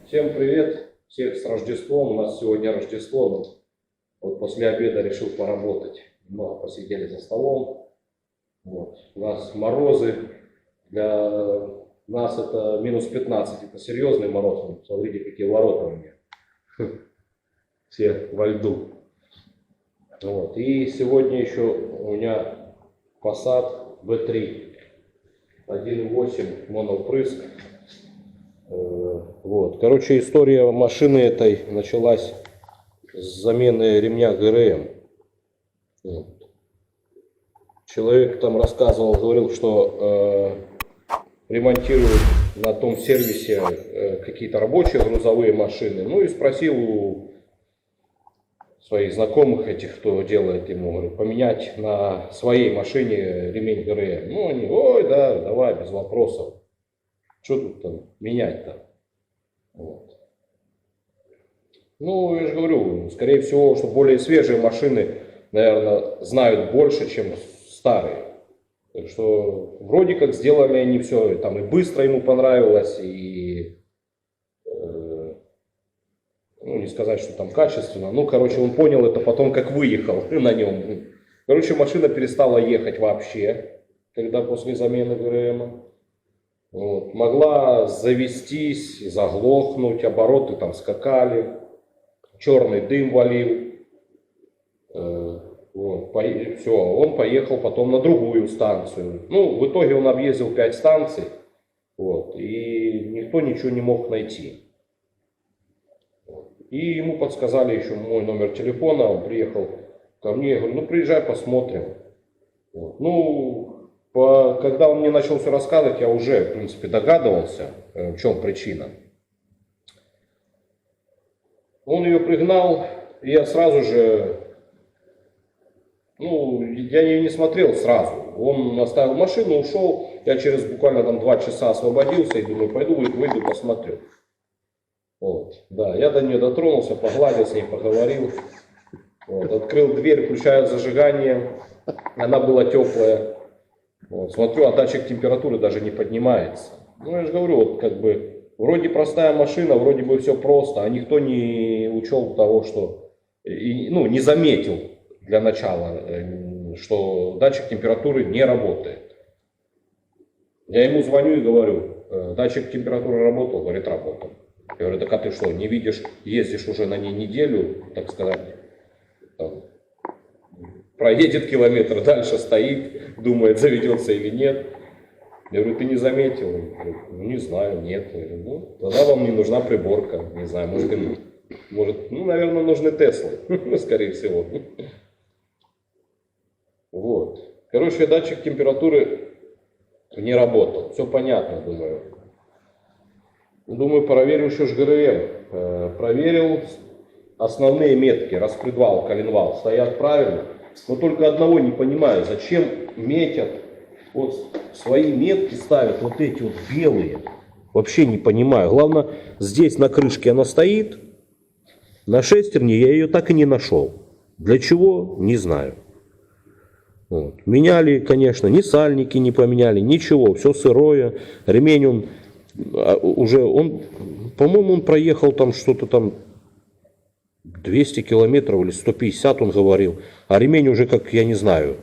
Всем привет, всех с Рождеством. У нас сегодня Рождество. Вот после обеда решил поработать. Много посидели за столом. Вот. У нас морозы. Для нас это минус 15. Это серьезный мороз. Смотрите, какие ворота у меня. Все во льду. Вот. И сегодня еще у меня Passat B3. 1.8 моновпрыск. Вот. Короче, история машины этой началась с замены ремня ГРМ. Вот. Человек там рассказывал, говорил, что ремонтирует на том сервисе какие-то рабочие грузовые машины. Ну и спросил у своих знакомых этих, кто делает ему, говорю, поменять на своей машине ремень ГРМ. Ну они, ой, да, давай, без вопросов. Что тут там менять-то? Вот. Ну, я же говорю, скорее всего, что более свежие машины, наверное, знают больше, чем старые. Так что вроде как сделали они все, там и быстро ему понравилось, и ну, не сказать, что там качественно. Ну, короче, он понял это потом, как выехал на нем. Короче, машина перестала ехать вообще, когда после замены ГРМ. Вот. Могла завестись, заглохнуть, обороты там скакали, черный дым валил. Вот. Все, он поехал потом на другую станцию. Ну, в итоге он объездил 5 станций, вот, и никто ничего не мог найти. И ему подсказали еще мой номер телефона, он приехал ко мне, я говорю, ну приезжай, посмотрим. Вот. Ну, когда он мне начал все рассказывать, я уже, в принципе, догадывался, в чем причина. Он ее пригнал, и я сразу же, ну, я ее не смотрел сразу. Он оставил машину, ушел, я через буквально там 2 часа освободился и думаю, пойду выйду, посмотрю. Вот, да, я до нее дотронулся, погладил с ней, поговорил. Вот, открыл дверь, включаю зажигание, она была теплая. Вот, смотрю, а датчик температуры даже не поднимается. Ну, я же говорю, вот как бы, вроде простая машина, вроде бы все просто, а никто не учел того, что, ну, не заметил для начала, что датчик температуры не работает. Я ему звоню и говорю, датчик температуры работал? Говорит, работал. Я говорю, так а ты что, не видишь, ездишь уже на ней неделю, так сказать, там, проедет километр, дальше стоит, думает, заведется или нет. Я говорю, ты не заметил? Я говорю, ну, не знаю, нет. Я говорю, ну, тогда вам не нужна приборка, не знаю, может, ну, наверное, нужны Теслы, скорее всего. Вот. Короче, датчик температуры не работал, все понятно, думаю. Думаю, проверю еще ж ГРМ. Проверил основные метки, распредвал, коленвал стоят правильно. Но только одного не понимаю, зачем метят, вот свои метки ставят вот эти вот белые. Вообще не понимаю. Главное, здесь на крышке она стоит, на шестерне я ее так и не нашел. Для чего? Не знаю. Вот. Меняли, конечно, ни сальники не поменяли, ничего, все сырое. Ремень он уже, по-моему, он проехал там что-то там 200 километров или 150, он говорил. А ремень уже как, я не знаю.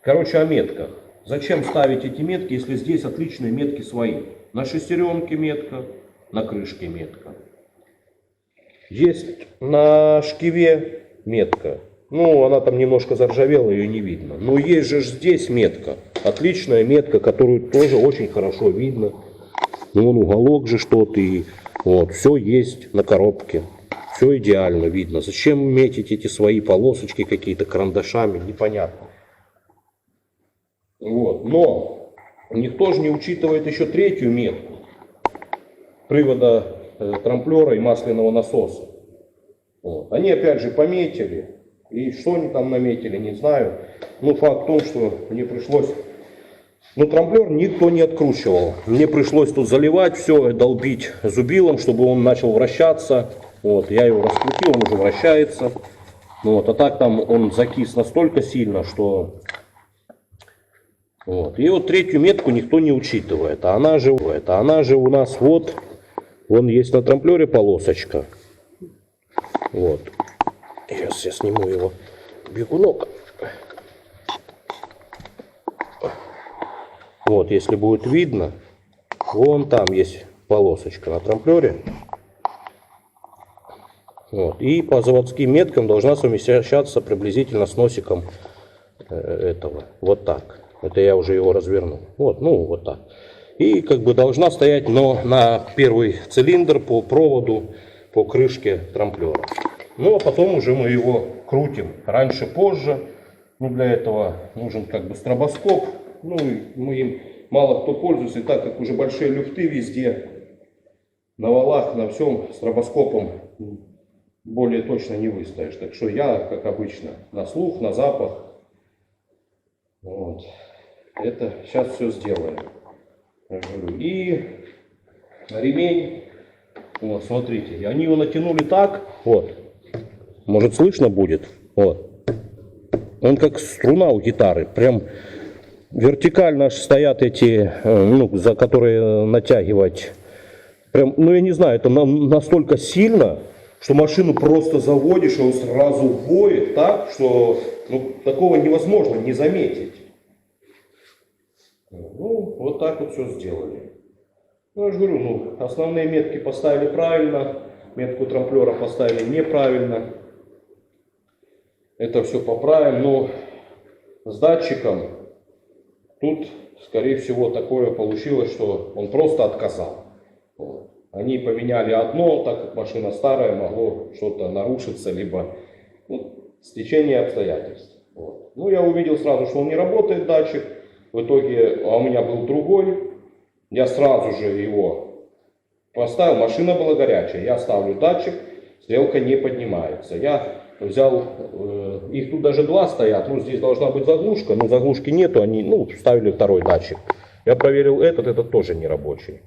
Короче, о метках. Зачем ставить эти метки, если здесь отличные метки свои? На шестеренке метка, на крышке метка. Есть на шкиве метка. Ну, она там немножко заржавела, ее не видно. Но есть же здесь метка. Отличная метка, которую тоже очень хорошо видно. Ну, вон уголок же что-то. И вот, все есть на коробке. Все идеально видно. Зачем метить эти свои полосочки какие-то карандашами, непонятно. Вот. Но никто же не учитывает еще третью метку. Привода трамплера и масляного насоса. Вот. Они опять же пометили. И что они там наметили, не знаю. Ну, факт в том, что мне пришлось... Ну, трамплер никто не откручивал. Мне пришлось тут заливать все, долбить зубилом, чтобы он начал вращаться. Вот, я его раскрутил, он уже вращается. Вот, а так там он закис настолько сильно, что Вот. И вот третью метку никто не учитывает. А она же у нас вот, вон есть на трамплере полосочка. Вот. Сейчас я сниму его бегунок. Вот, если будет видно, вон там есть полосочка на трамплере. Вот. И по заводским меткам должна совмещаться приблизительно с носиком этого. Вот так. Это я уже его развернул. Вот, ну вот так. И как бы должна стоять, но на первый цилиндр по проводу, по крышке трамплера. Ну а потом уже мы его крутим. Раньше, позже. Ну для этого нужен как бы стробоскоп. Ну мы им мало кто пользуется, и так как уже большие люфты везде, на валах, на всем, стробоскопом более точно не выставишь. Так что я, как обычно, на слух, на запах. Вот. Это сейчас все сделаем. И ремень, вот, смотрите, они его натянули так, вот, может слышно будет, вот. Он как струна у гитары, прям вертикально аж стоят эти, ну, за которые натягивать. Прям, ну я не знаю, это настолько сильно, что машину просто заводишь, и он сразу воет так, что ну, такого невозможно не заметить. Ну, вот так вот все сделали. Ну, я же говорю, ну, основные метки поставили правильно, метку трамплера поставили неправильно. Это все поправим, но с датчиком тут, скорее всего, такое получилось, что он просто отказал. Вот. Они поменяли одно, так как машина старая, могло что-то нарушиться, либо ну, стечение обстоятельств. Вот. Ну, я увидел сразу, что он не работает, датчик. В итоге, а у меня был другой. Я сразу же его поставил. Машина была горячая. Я ставлю датчик, стрелка не поднимается. Я взял, их тут даже два стоят. Ну, здесь должна быть заглушка, но заглушки нету. Они, ну, вставили второй датчик. Я проверил этот тоже не рабочий.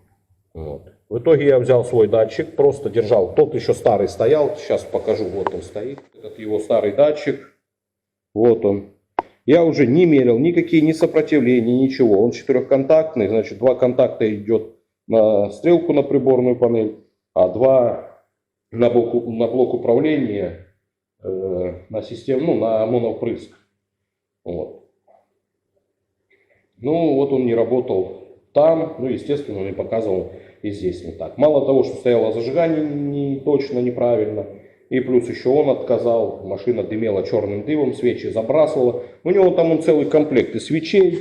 Вот. В итоге я взял свой датчик, просто держал. Тот еще старый стоял. Сейчас покажу. Вот он стоит. Этот его старый датчик. Вот он. Я уже не мерил никакие ни сопротивления, ничего. Он четырехконтактный, значит, два контакта идет на стрелку на приборную панель, а два на блок управления, на систему, ну, на моновпрыск. Вот. Ну, вот он не работал там, ну, естественно, он не показывал и здесь не так. Мало того, что стояло зажигание не точно, неправильно, и плюс еще он отказал, машина дымела черным дымом, свечи забрасывала. У него там он целый комплект из свечей.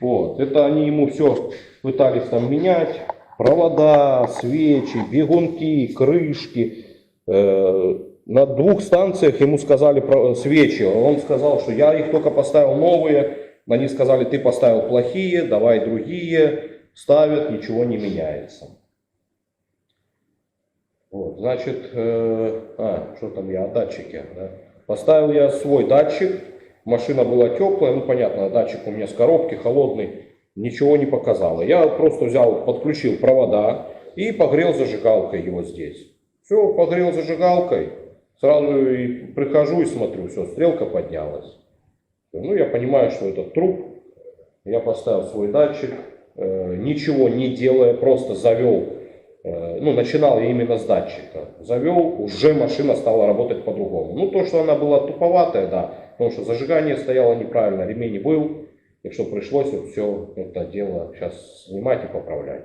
Вот. Это они ему все пытались там менять. Провода, свечи, бегунки, крышки. На двух станциях ему сказали про свечи. Он сказал, что я их только поставил новые. Они сказали, ты поставил плохие, давай другие. Ставят, ничего не меняется. Вот, значит, что там я о датчике, да? Поставил я свой датчик, машина была теплая, ну понятно, датчик у меня с коробки, холодный, ничего не показало. Я просто взял, подключил провода и погрел зажигалкой его здесь. Все, погрел зажигалкой, сразу и прихожу и смотрю, все, стрелка поднялась. Ну я понимаю, что это труп, я поставил свой датчик, ничего не делая, просто завел. Ну, начинал я именно с датчика. Завел, уже машина стала работать по-другому. Ну, то, что она была туповатая, да, потому что зажигание стояло неправильно, ремень не был. И что пришлось вот все это дело сейчас снимать и поправлять.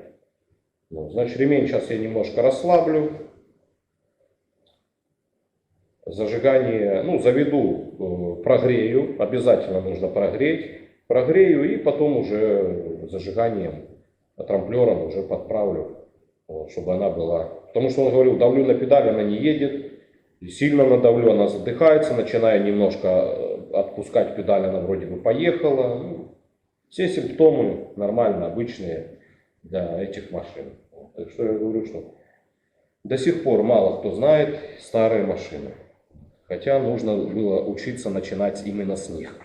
Ну, значит, ремень сейчас я немножко расслаблю. Зажигание, ну, заведу, прогрею. Обязательно нужно прогреть. Прогрею и потом уже зажиганием, трамплером уже подправлю. Чтобы она была. Потому что он говорил, давлю на педаль, она не едет. Сильно надавлю, она задыхается. Начиная немножко отпускать педаль, она вроде бы поехала. Ну, все симптомы нормально, обычные для этих машин. Так что я говорю, что до сих пор мало кто знает старые машины. Хотя нужно было учиться начинать именно с них.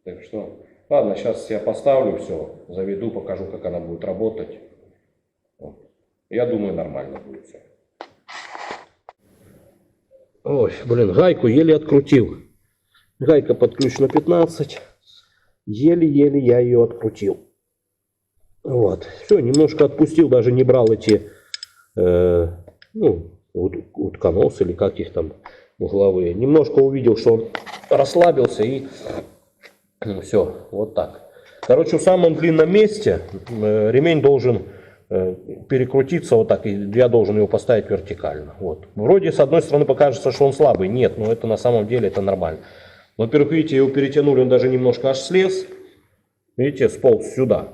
Так что, ладно, сейчас я поставлю все, заведу, покажу, как она будет работать. Я думаю, нормально будет все. Ой, блин, гайку еле открутил. Гайка под ключ на 15. еле-еле я ее открутил. Вот, все, немножко отпустил, даже не брал эти, утконос или как их там угловые. Немножко увидел, что он расслабился и все, вот так. Короче, в самом длинном месте ремень должен перекрутиться вот так, и я должен его поставить вертикально. Вот. Вроде с одной стороны покажется, что он слабый, нет, но это на самом деле это нормально. Во-первых, видите, его перетянули, он даже немножко аж слез, видите, сполз сюда.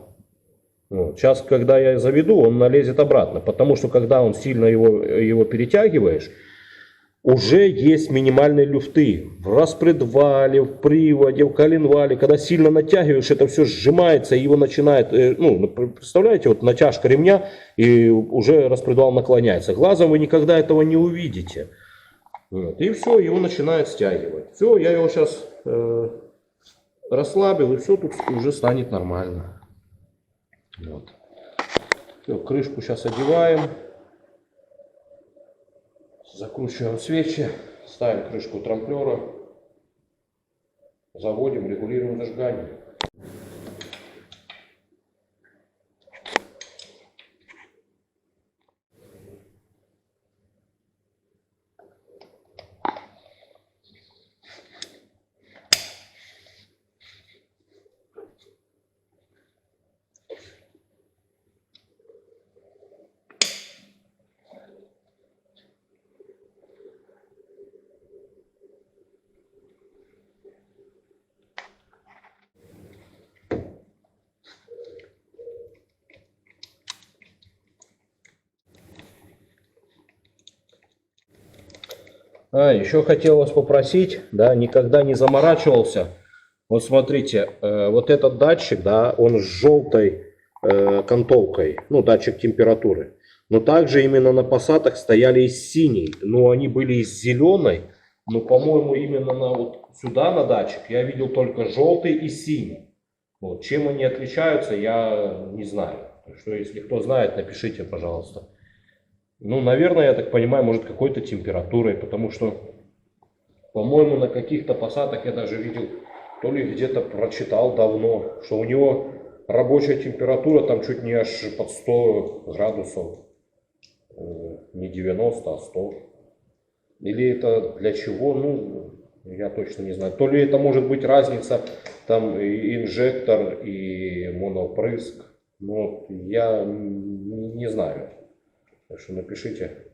Вот. Сейчас, когда я заведу, он налезет обратно, потому что когда он сильно его перетягиваешь, уже есть минимальные люфты в распредвале, в приводе, в коленвале. Когда сильно натягиваешь, это все сжимается, и его начинает, представляете, вот натяжка ремня, и уже распредвал наклоняется. Глазом вы никогда этого не увидите. Вот. И все, его начинает стягивать. Все, я его сейчас расслабил, и все тут уже станет нормально. Вот. Все, крышку сейчас одеваем. Закручиваем свечи, ставим крышку трамплера, заводим, регулируем зажигание. Еще хотел вас попросить, да, никогда не заморачивался. Вот смотрите, вот этот датчик, да, он с желтой окантовкой, ну, датчик температуры. Но также именно на Passat'ах стояли из синей, но они были из зеленой. Но, по-моему, именно вот сюда на датчик я видел только желтый и синий. Вот. Чем они отличаются, я не знаю. Так что, если кто знает, напишите, пожалуйста. Ну, наверное, я так понимаю, может, какой-то температурой, потому что, по-моему, на каких-то Passat'ах я даже видел, то ли где-то прочитал давно, что у него рабочая температура там чуть не аж под 100 градусов, не 90, а 100. Или это для чего, ну, я точно не знаю. То ли это может быть разница, там, и инжектор, и монопрыск, но я не знаю. Так что напишите,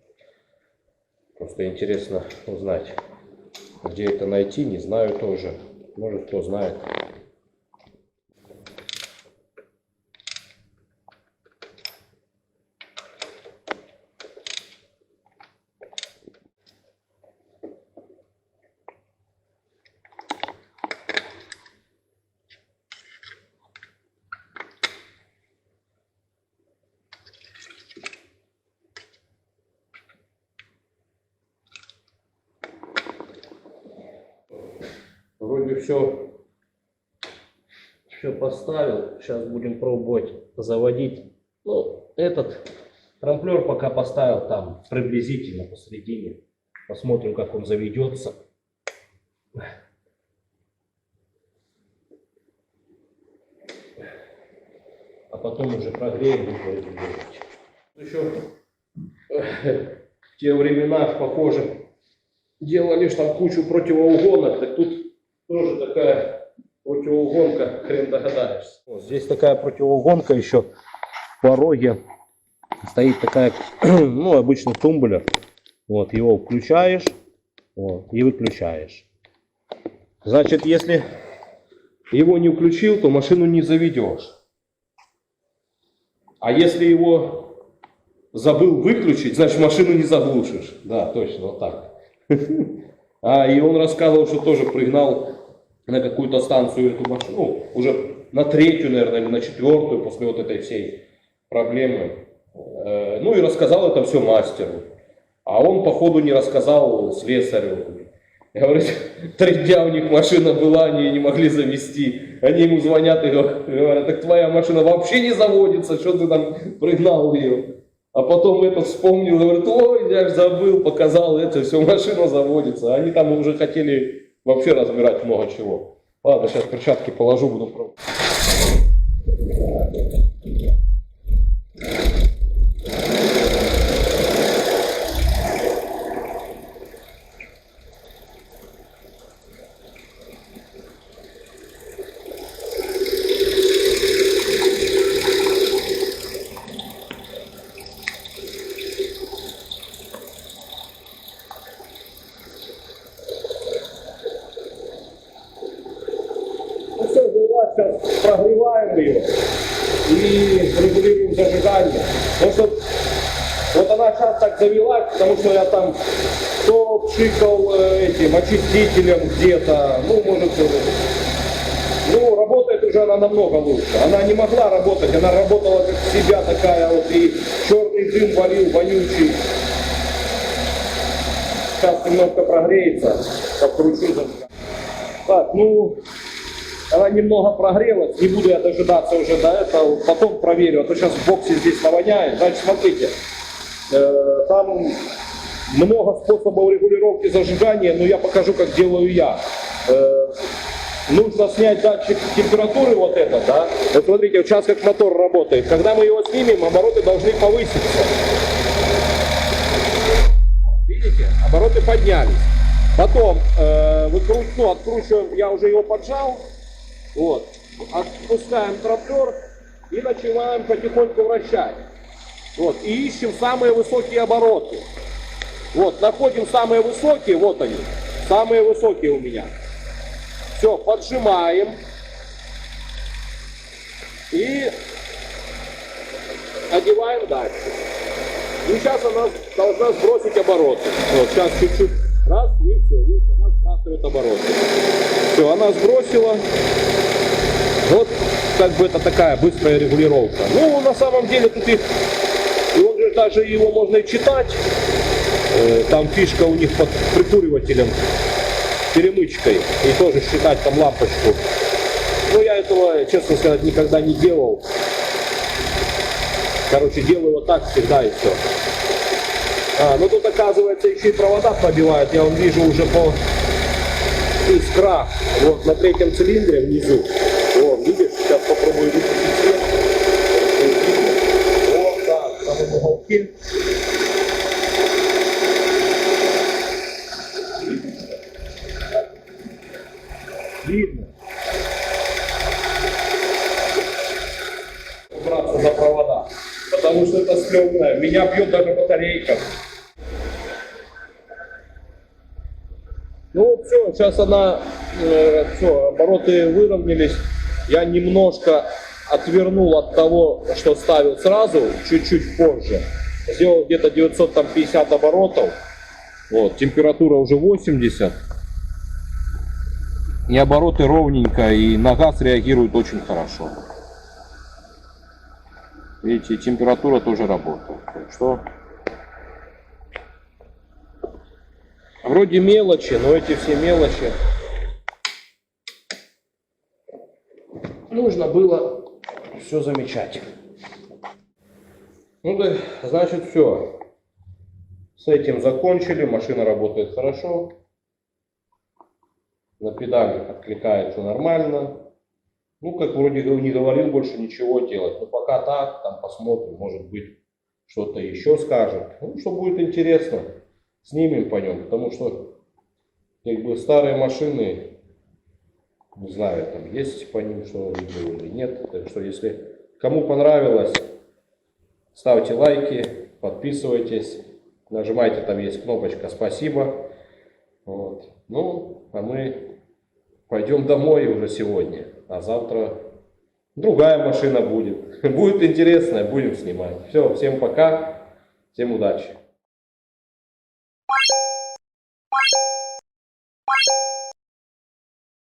просто интересно узнать, где это найти, не знаю тоже, может кто знает. Вроде все поставил. Сейчас будем пробовать заводить. Ну, этот трамплер пока поставил там приблизительно посередине. Посмотрим, как он заведется. А потом уже прогреем и будем делать. Еще в те времена похоже делали ж там кучу противоугонок, так тут тоже такая противоугонка, хрен догадаешься. Вот здесь такая противоугонка еще в пороге. Стоит такая, ну, обычный тумблер. Вот, его включаешь, вот, и выключаешь. Значит, если его не включил, то машину не заведешь. А если его забыл выключить, значит, машину не заглушишь. Да, точно, вот так. И он рассказывал, что тоже пригнал на какую-то станцию эту машину, ну, уже на третью, наверное, или на четвертую после вот этой всей проблемы. Ну и рассказал это все мастеру. А он, походу, не рассказал слесарю. Говорит, 3 дня у них машина была, они не могли завести. Они ему звонят и говорят, так твоя машина вообще не заводится, что ты там пригнал ее. А потом этот вспомнил, говорит, ой, я же забыл, показал это, все, машина заводится. Они там уже хотели вообще разбирать много чего. Ладно, сейчас перчатки положу, буду пробовать. Ну все, сейчас прогреваем ее и регулируем зажигание. Потому что вот она сейчас так завелась, потому что я там то пшикал этим очистителем где-то, ну может, ну работает уже она намного лучше. Она не могла работать, она работала как себя такая вот, и черный дым валил, вонючий. Сейчас немножко прогреется, подкручу зажигание. Так, ну, она немного прогрелась, не буду я дожидаться уже до этого, потом проверю, а то сейчас в боксе здесь навоняет. Значит, смотрите, там много способов регулировки зажигания, но я покажу, как делаю я. Нужно снять датчик температуры вот этот, да. Вот смотрите, вот сейчас как мотор работает. Когда мы его снимем, обороты должны повыситься. Видите, обороты поднялись. Потом откручиваем, я уже его поджал. Вот, отпускаем трактор и начинаем потихоньку вращать. Вот, и ищем самые высокие обороты. Вот, находим самые высокие, вот они, самые высокие у меня. Все, поджимаем. И одеваем дальше. И сейчас она должна сбросить обороты. Вот, сейчас чуть-чуть, раз, и все, видите, она сбрасывает обороты. Все, она сбросила. Вот как бы это такая быстрая регулировка. Ну, на самом деле тут и он же даже его можно и читать. Там фишка у них под прикуривателем, перемычкой. И тоже считать там лампочку. Но я этого, честно сказать, никогда не делал. Короче, делаю вот так всегда и все. Ну тут оказывается еще и провода пробивают. Я вон вижу уже по искра. Вот на третьем цилиндре внизу. О, видишь, сейчас попробую выключить свет. Вот так, в самом уголке. Видно. Браться за провода. Потому что это стрёмное. Меня бьет даже батарейка. Ну все, сейчас она, все, обороты выровнялись. Я немножко отвернул от того, что ставил сразу, чуть-чуть позже. Сделал где-то 950 оборотов. Вот, температура уже 80. И обороты ровненько, и на газ реагирует очень хорошо. Видите, температура тоже работает. Так что вроде мелочи, но эти все мелочи нужно было все замечать. Ну да, значит все. С этим закончили, машина работает хорошо. На педали откликается нормально. Ну, как вроде не говорил больше ничего делать. Но пока так, там посмотрим, может быть, что-то еще скажет. Ну, что будет интересно, снимем по нем. Потому что, как бы, старые машины, не знаю, там есть по ним что-нибудь или нет. Так что, если кому понравилось, ставьте лайки, подписывайтесь, нажимайте, там есть кнопочка «Спасибо». Вот. Ну, а мы пойдем домой уже сегодня. А завтра другая машина будет. Будет интересная, будем снимать. Все, всем пока, всем удачи.